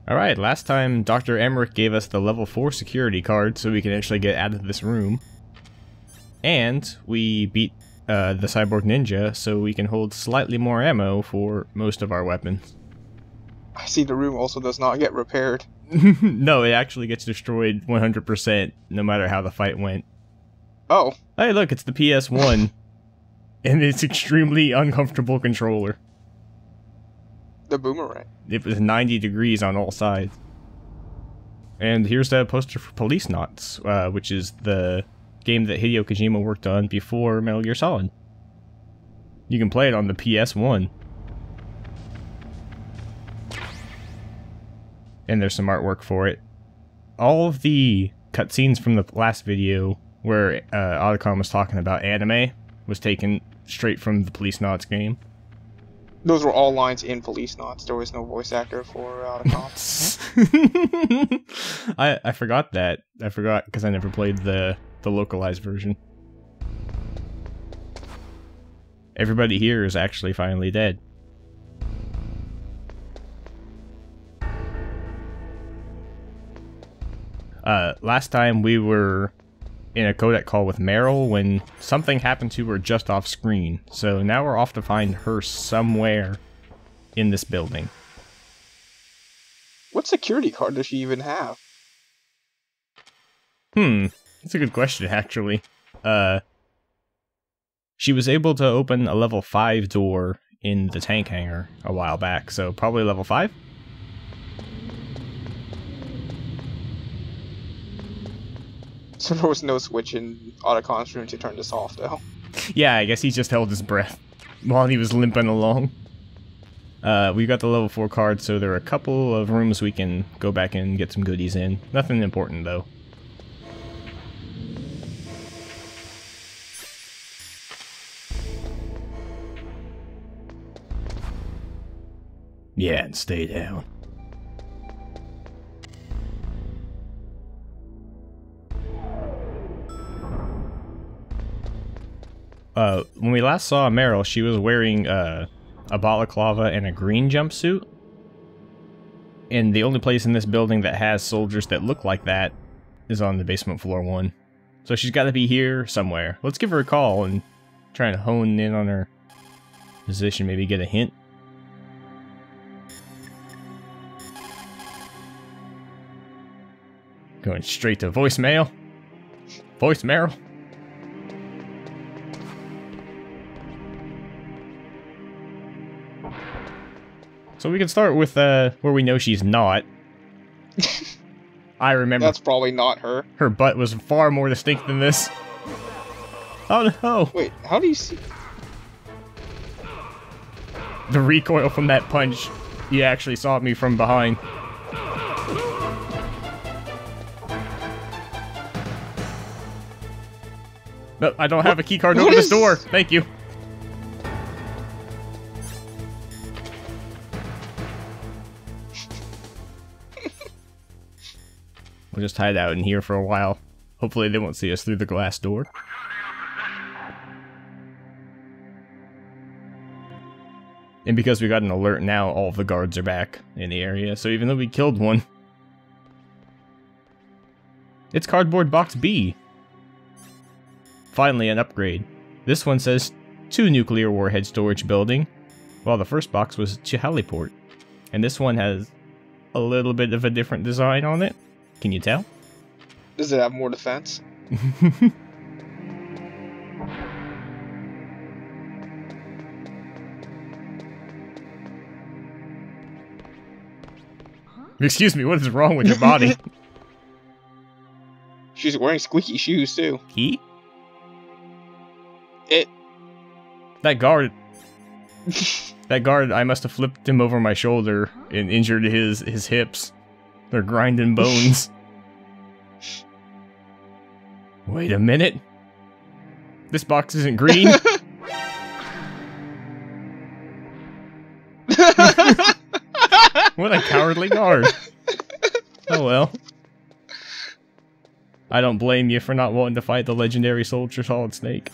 Alright, last time Dr. Emmerich gave us the level 4 security card so we can actually get out of this room. And we beat the Cyborg Ninja so we can hold slightly more ammo for most of our weapons. I see the room also does not get repaired. No, it actually gets destroyed 100% no matter how the fight went. Oh. Hey look, it's the PS1. And it's extremely uncomfortable controller. The boomerang. It was 90 degrees on all sides. And here's the poster for Police Knots, which is the game that Hideo Kojima worked on before Metal Gear Solid. You can play it on the PS1. And there's some artwork for it. All of the cutscenes from the last video where Otacon was talking about anime was taken straight from the Police Knots game. Those were all lines in Police Knots. There was no voice actor for Otacon. I forgot that. I forgot because I never played the localized version. Everybody here is actually finally dead. Last time we were in a codec call with Meryl when something happened to her just off screen. So now we're off to find her somewhere in this building. What security card does she even have? That's a good question, actually. She was able to open a level 5 door in the tank hangar a while back, so probably level 5? So there was no switch in Otacon's room to turn this off, though. Yeah, I guess he just held his breath while he was limping along. We got the level 4 card, so there are a couple of rooms we can go back and get some goodies in. Nothing important, though. Yeah, and stay down. When we last saw Meryl, she was wearing a balaclava and a green jumpsuit. And the only place in this building that has soldiers that look like that is on the basement floor 1. So she's got to be here somewhere. Let's give her a call and try and hone in on her position, maybe get a hint. Going straight to voicemail. Voice Meryl. So we can start with where we know she's not. I remember. That's probably not her. Her butt was far more distinct than this. Oh no! Wait, how do you see? The recoil from that punch. You actually saw me from behind. No, I don't have a keycard to open this door. Thank you. We'll just hide out in here for a while. Hopefully they won't see us through the glass door. And because we got an alert now, all of the guards are back in the area. So even though we killed one... It's cardboard box B. Finally, an upgrade. This one says 2 nuclear warhead storage building, while the first box was to heliport. And this one has a little bit of a different design on it. Can you tell? Does it have more defense? Excuse me, what is wrong with your body? She's wearing squeaky shoes, too. He? That guard, I must have flipped him over my shoulder and injured his hips. They're grinding bones. Wait a minute. This box isn't green. What a cowardly guard. Oh well. I don't blame you for not wanting to fight the legendary soldier Solid Snake.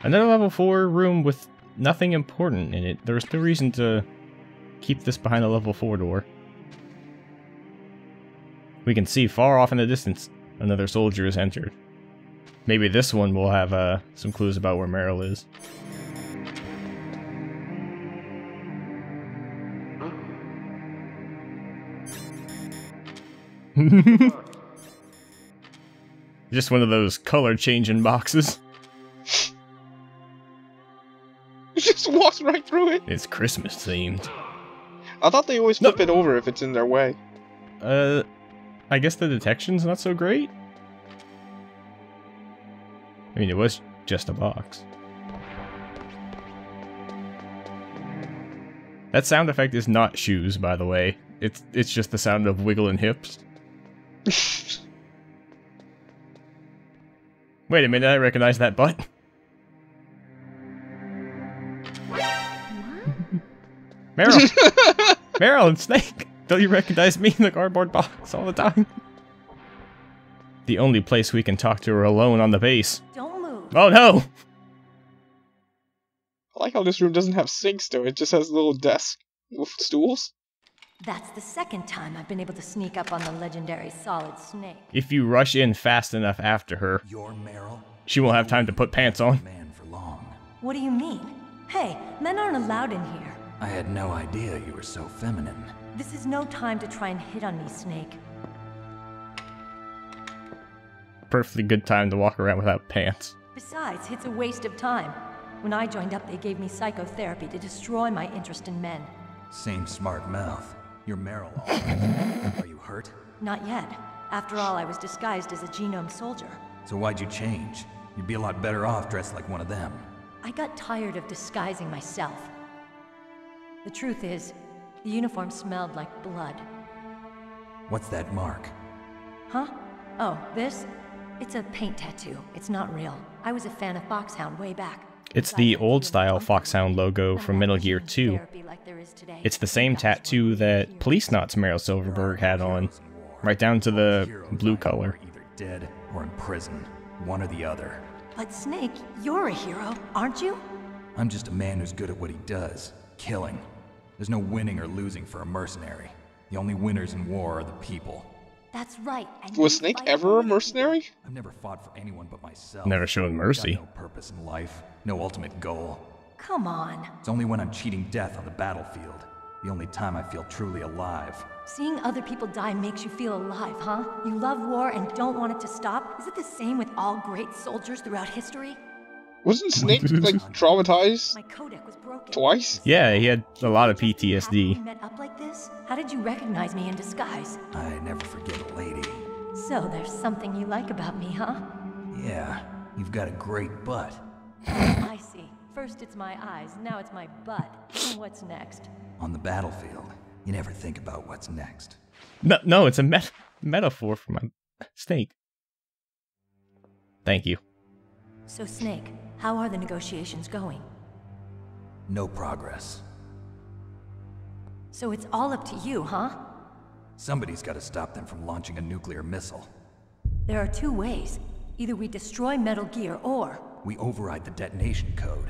Another level 4 room with nothing important in it. There's no reason to keep this behind a level 4 door. We can see far off in the distance another soldier has entered. Maybe this one will have some clues about where Meryl is. Just one of those color changing boxes. It just walks right through it. It's Christmas themed. I thought they always flip it over if it's in their way. I guess the detection's not so great. I mean, it was just a box. That sound effect is not shoes, by the way. It's just the sound of wiggling hips. Wait a minute, I recognize that butt. Meryl! Meryl and Snake! Don't you recognize me in the cardboard box all the time? The only place we can talk to her alone on the base. Don't move. Oh no! I like how this room doesn't have sinks though, it just has little desks with stools. That's the second time I've been able to sneak up on the legendary Solid Snake. If you rush in fast enough after her, You're Meryl? she won't have time to put pants on. Man for long. What do you mean? Hey, men aren't allowed in here. I had no idea you were so feminine. This is no time to try and hit on me, Snake. Perfectly good time to walk around without pants. Besides, it's a waste of time. When I joined up, they gave me psychotherapy to destroy my interest in men. Same smart mouth. You're Meryl. Are you hurt? Not yet. After all, I was disguised as a genome soldier. So why'd you change? You'd be a lot better off dressed like one of them. I got tired of disguising myself. The truth is, the uniform smelled like blood. What's that mark? Huh? Oh, this? It's a paint tattoo. It's not real. I was a fan of Foxhound way back. It's the old-style Foxhound logo from Metal Gear 2. It's the same tattoo that Police Knots Meryl Silverberg had on, right down to the blue color. Either dead or in prison. One or the other. But Snake, you're a hero, aren't you? I'm just a man who's good at what he does. Killing. There's no winning or losing for a mercenary. The only winners in war are the people. That's right. And Was you Snake fight ever a for mercenary? I've never fought for anyone but myself. Never shown mercy. Got no purpose in life. No ultimate goal. Come on. It's only when I'm cheating death on the battlefield. The only time I feel truly alive. Seeing other people die makes you feel alive, huh? You love war and don't want it to stop? Is it the same with all great soldiers throughout history? Wasn't Snake, like, traumatized My codec was broken. twice? Yeah, he had a lot of Have we PTSD. met up like this? How did you recognize me in disguise? I never forget a lady. So there's something you like about me, huh? Yeah, you've got a great butt. I see. First it's my eyes, now it's my butt. What's next? On the battlefield, you never think about what's next. No, it's a metaphor for my snake. Thank you. So Snake, how are the negotiations going? No progress. So it's all up to you, huh? Somebody's got to stop them from launching a nuclear missile. There are two ways. Either we destroy Metal Gear, or... We override the detonation code.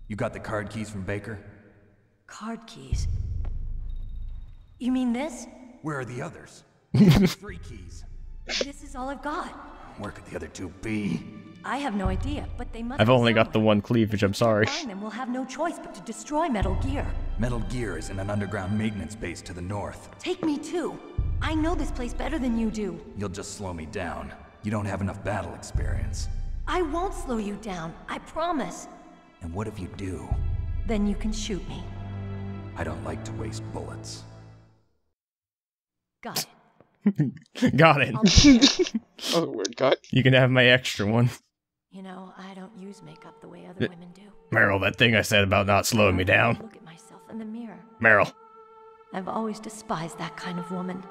You got the card keys from Baker? Card keys. You mean this? Where are the others? 3 keys. This is all I've got. Where could the other 2 be? I have no idea, but they must I've be only got the somewhere. one cleavage, I'm sorry. Find them, we'll have no choice but to destroy Metal Gear. Metal Gear is in an underground maintenance base to the north. Take me too. I know this place better than you do. You'll just slow me down. You don't have enough battle experience. I won't slow you down, I promise. And what if you do? Then you can shoot me. I don't like to waste bullets. Got it. Got it. I'll be there. Oh, weird cut. You can have my extra one. You know, I don't use makeup the way other women do. Meryl, that thing I said about not slowing me down. Look at myself in the mirror. Meryl. I've always despised that kind of woman.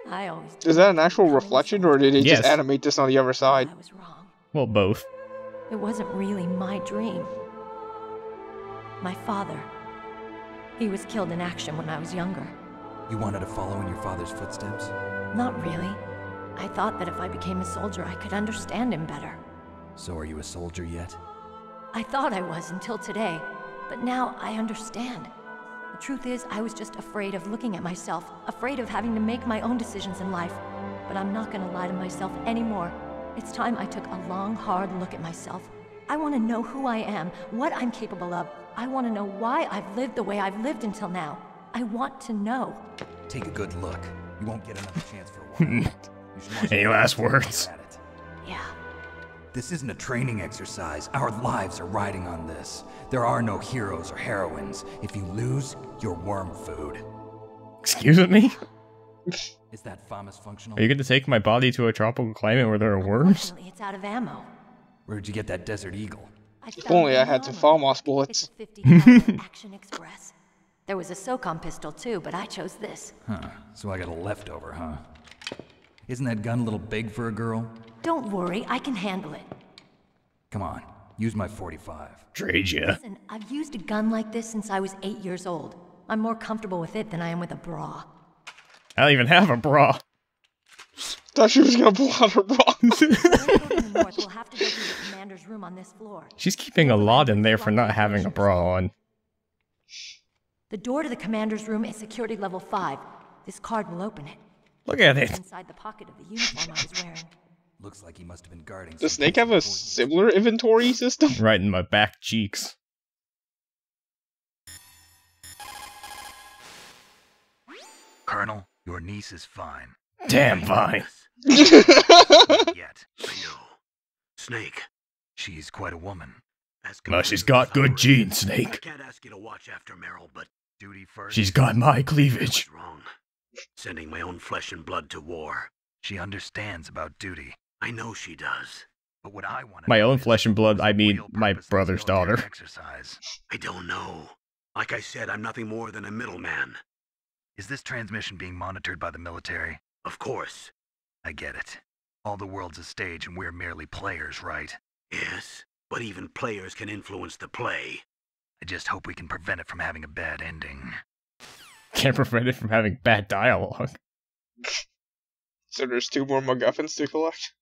I always... Is that an actual reflection, or did they Yes. just animate this on the other side? I was wrong. Well, both. It wasn't really my dream. My father. He was killed in action when I was younger. You wanted to follow in your father's footsteps? Not really. I thought that if I became a soldier, I could understand him better. So are you a soldier yet? I thought I was until today, but now I understand. The truth is, I was just afraid of looking at myself, afraid of having to make my own decisions in life. But I'm not gonna lie to myself anymore. It's time I took a long, hard look at myself. I want to know who I am, what I'm capable of. I want to know why I've lived the way I've lived until now. I want to know. Take a good look. You won't get another chance for a while. You should watch Any last words? at it. Yeah. This isn't a training exercise. Our lives are riding on this. There are no heroes or heroines. If you lose, you're worm food. Excuse me? Is that FAMAS functional? Are you going to take my body to a tropical climate where there are worms? Unfortunately, it's out of ammo. Where'd you get that Desert Eagle? If only I had some FAMAS bullets. It's a 50 caliber Action Express. There was a SOCOM pistol too, but I chose this. Huh. So I got a leftover, huh? Isn't that gun a little big for a girl? Don't worry, I can handle it. Come on, use my 45. Trade ya. Listen, I've used a gun like this since I was 8 years old. I'm more comfortable with it than I am with a bra. I don't even have a bra. Thought she was gonna pull out her bra. We'll have to go through the commander's room on this floor. She's keeping a lot in there for not having a bra on. The door to the commander's room is security level 5. This card will open it. Look at it. Inside the pocket of the uniform I was wearing. Looks like he must have been guarding. Does Snake have a similar inventory system? Right in my back cheeks. Colonel, your niece is fine. Damn fine. Yet. I know. Snake. She's quite a woman. As Well, she's commander got good of genes, I Snake. can't ask you to watch after Meryl, but Duty first. She's got my I cleavage. was wrong. Sending my own flesh and blood to war. She understands about duty. I know she does. But what I want My own flesh and blood, I mean my brother's daughter. Exercise. I don't know. Like I said, I'm nothing more than a middleman. Is this transmission being monitored by the military? Of course. I get it. All the world's a stage and we're merely players, right? Yes, but even players can influence the play. I just hope we can prevent it from having a bad ending. Can't prevent it from having bad dialogue. So there's 2 more MacGuffins to collect.